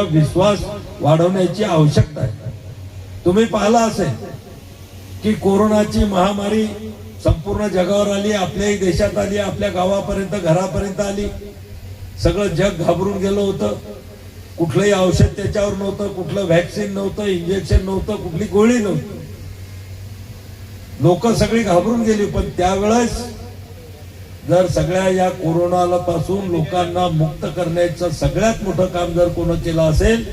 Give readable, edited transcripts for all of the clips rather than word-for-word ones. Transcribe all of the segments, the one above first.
विश्वास वाढवण्याची आवश्यकता आहे. तुम्ही पाहिला असेल की कोरोनाची महामारी संपूर्ण जगावर आली, आपल्याही देशात आली, आपल्या गावापर्यंत घरापर्यंत आली. सगळं जग घाबरून गेलं होतं. कुठलंही औषध त्याच्यावर नव्हतं, कुठलं व्हॅक्सिन नव्हतं, इंजेक्शन नव्हतं, कुठली गोळी नव्हती. लोक सगळी घाबरून गेली. पण त्यावेळेस जर सगळ्या या कोरोनाला पासून लोकांना मुक्त करण्याचं सगळ्यात मोठं काम जर कोण केलं असेल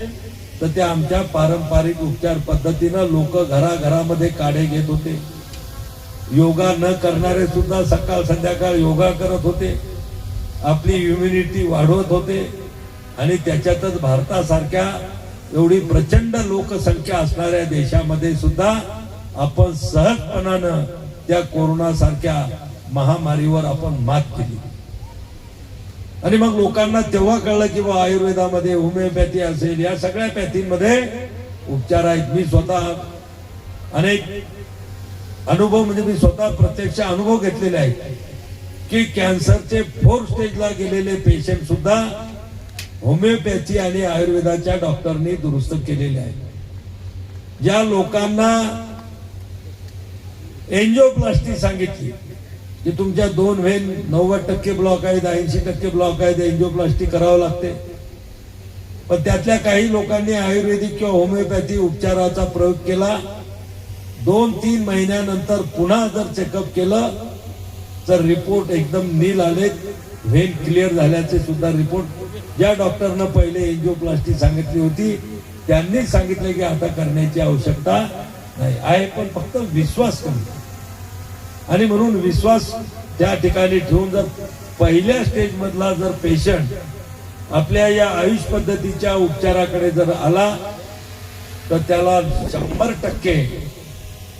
तर ते आमच्या पारंपरिक उपचार पद्धतीनं लोक घराघरामध्ये काढे घेत होते. योगा न करणारे सुद्धा सकाळ संध्याकाळ योगा करत होते, आपली इम्युनिटी वाढवत होते. आणि त्याच्यातच भारतासारख्या एवढी प्रचंड लोकसंख्या असणाऱ्या देशामध्ये सुद्धा आपण सहजपणानं त्या कोरोना सारख्या महामारीवर आपण मात केली. आणि मग लोकांना तेव्हा कळलं की बा आयुर्वेदामध्ये होमिओपॅथी असेल, या सगळ्या पॅथीमध्ये उपचार आहेत. मी स्वतः अनेक अनुभव म्हणजे मी स्वतः प्रत्यक्ष अनुभव घेतलेले आहेत की कॅन्सरचे 4th स्टेजला गेलेले पेशंट सुद्धा होमिओपॅथी आणि आयुर्वेदाच्या डॉक्टरनी दुरुस्त केलेले आहेत. ज्या लोकांना एंजिओप्लास्टी सांगितली की तुमच्या 2 व्हेन 90% ब्लॉक आहेत, 80% ब्लॉक आहेत, एंजिओप्लास्टी करावं लागते. पण त्यातल्या काही लोकांनी आयुर्वेदिक किंवा होमिओपॅथी उपचाराचा प्रयोग केला. 2-3 महिन्यानंतर पुन्हा जर चेकअप केलं तर रिपोर्ट एकदम नील आले, व्हेन क्लिअर झाल्याचे सुद्धा रिपोर्ट. ज्या डॉक्टरनं पहिले एंजिओप्लास्टी सांगितली होती त्यांनीच सांगितलं की आता करण्याची आवश्यकता नाही आहे, पण फक्त विश्वास कमी. आणि म्हणून विश्वास त्या ठिकाणी ठेवून जर पहिल्या स्टेज मधला जर पेशंट आपल्या या आयुष पद्धतीच्या उपचाराकडे जर आला तर त्याला 100%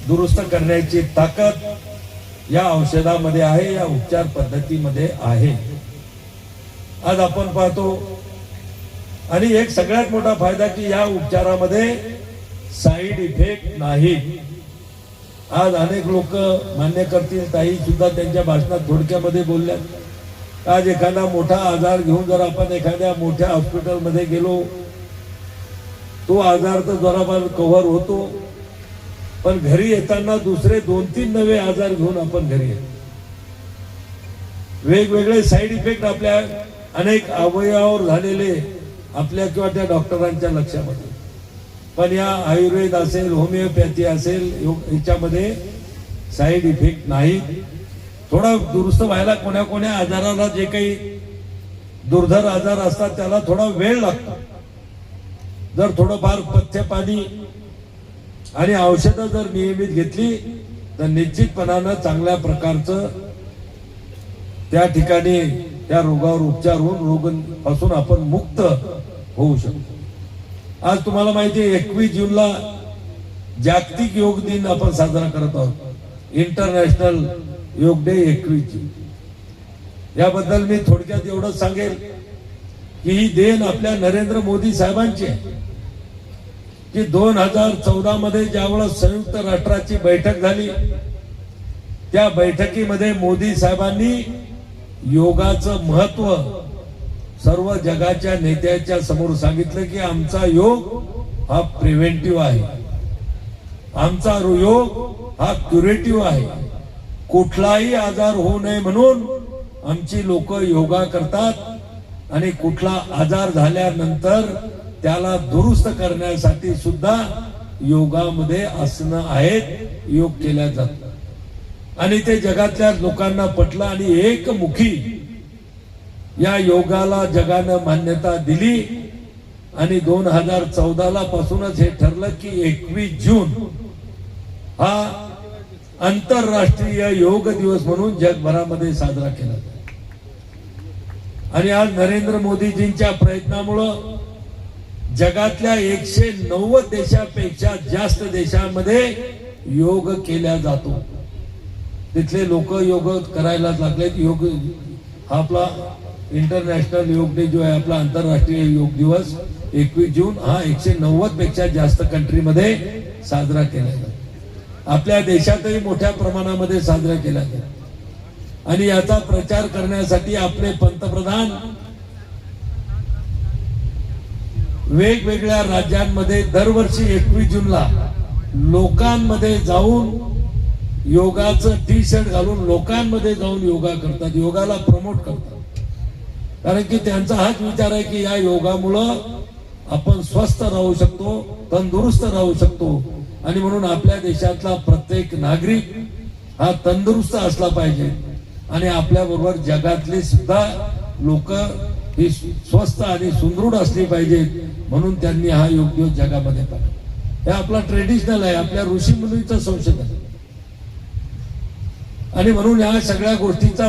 दुरुस्त करण्याची ताकद या औषधामध्ये आहे, या उपचार पद्धतीमध्ये आहे. आज आपण पाहतो. आणि एक सगळ्यात मोठा फायदा की या उपचारामध्ये साईड इफेक्ट नाही. आज अनेक लोक मान्य करतील, ताई सुद्धा त्यांच्या भाषणात थोडक्यामध्ये बोलल्या. आज एखादा मोठा आजार घेऊन जर आपण एखाद्या मोठ्या हॉस्पिटलमध्ये गेलो तो आजार तर जराफार कव्हर होतो, पण घरी येताना दुसरे 2-3 नवे आजार घेऊन आपण घरी येतो. वेगवेगळे साईड इफेक्ट आपल्या अनेक अवयवावर झालेले आपल्या किंवा त्या डॉक्टरांच्या लक्षामध्ये. पण या आयुर्वेद असेल, होमिओपॅथी असेल, याच्यामध्ये साईड इफेक्ट नाही. थोडा दुरुस्त व्हायला कोण्या आजाराला जे काही दुर्धर आजार असतात त्याला थोडा वेळ लागतो. जर थोडंफार पथ्य पाणी आणि औषधं जर नियमित घेतली तर निश्चितपणानं चांगल्या प्रकारचं त्या ठिकाणी त्या रोगावर उपचार होऊन रोगापासून आपण मुक्त होऊ शकतो. आज तुम्हाला माहिती आहे 21 जूनला जागतिक योग दिन आपण साजरा करत आहोत. इंटरनॅशनल योग डे 21 जून. याबद्दल मी थोडक्यात एवढंच सांगेल की ही देण आपल्या नरेंद्र मोदी साहेबांची आहे की 2014 मध्ये ज्यावेळेस संयुक्त राष्ट्राची बैठक झाली त्या बैठकीमध्ये मोदी साहेबांनी योगाचं महत्व सर्व जगाच्या नेत्यांच्या समोर सांगितलं की आमचा योग हा प्रिव्हेंटिव्ह आहे, आमचा योग हा क्युरेटिव्ह आहे. कुठलाही आजार होऊ नये म्हणून आमची लोक योगा करतात आणि कुठला आजार झाल्यानंतर त्याला दुरुस्त करण्यासाठी सुद्धा योगामध्ये आसनं आहेत, योग केल्या जातात. आणि ते जगातल्या लोकांना पटलं आणि एकमुखी या योगाला जगानं मान्यता दिली. आणि 2014 पासूनच हे ठरलं की 21 जून हा आंतरराष्ट्रीय योग दिवस म्हणून जगभरामध्ये साजरा केला जातो. आणि आज नरेंद्र मोदीजींच्या प्रयत्नामुळं जगातल्या 190 देशापेक्षा जास्त देशांमध्ये योग केला जातो. तिथले लोक योग करायला लागले. योग हा आपला इंटरनॅशनल योग डे जो आहे, आपला आंतरराष्ट्रीय योग दिवस 21 जून हा 190 पेक्षा जास्त कंट्रीमध्ये साजरा केला जातो. आपल्या देशातही मोठ्या प्रमाणामध्ये साजरा केला जातो. आणि याचा प्रचार करण्यासाठी आपले पंतप्रधान वेगवेगळ्या राज्यांमध्ये दरवर्षी 21 जूनला लोकांमध्ये जाऊन योगाचं टी शर्ट घालून लोकांमध्ये जाऊन योगा करतात, योगाला प्रमोट करतात. कारण की त्यांचा हाच विचार आहे की या योगामुळं आपण स्वस्थ राहू शकतो, तंदुरुस्त राहू शकतो. आणि म्हणून आपल्या देशातला प्रत्येक नागरिक हा तंदुरुस्त असला पाहिजे आणि आपल्या बरोबर जगातली सुद्धा लोक ही स्वस्थ आणि सुदृढ असली पाहिजेत. म्हणून त्यांनी हा योग दिवस जगामध्ये पाहिजे. हे आपला ट्रेडिशनल आहे, आपल्या ऋषी मुनींचं संशोधन. आणि म्हणून या सगळ्या गोष्टीचा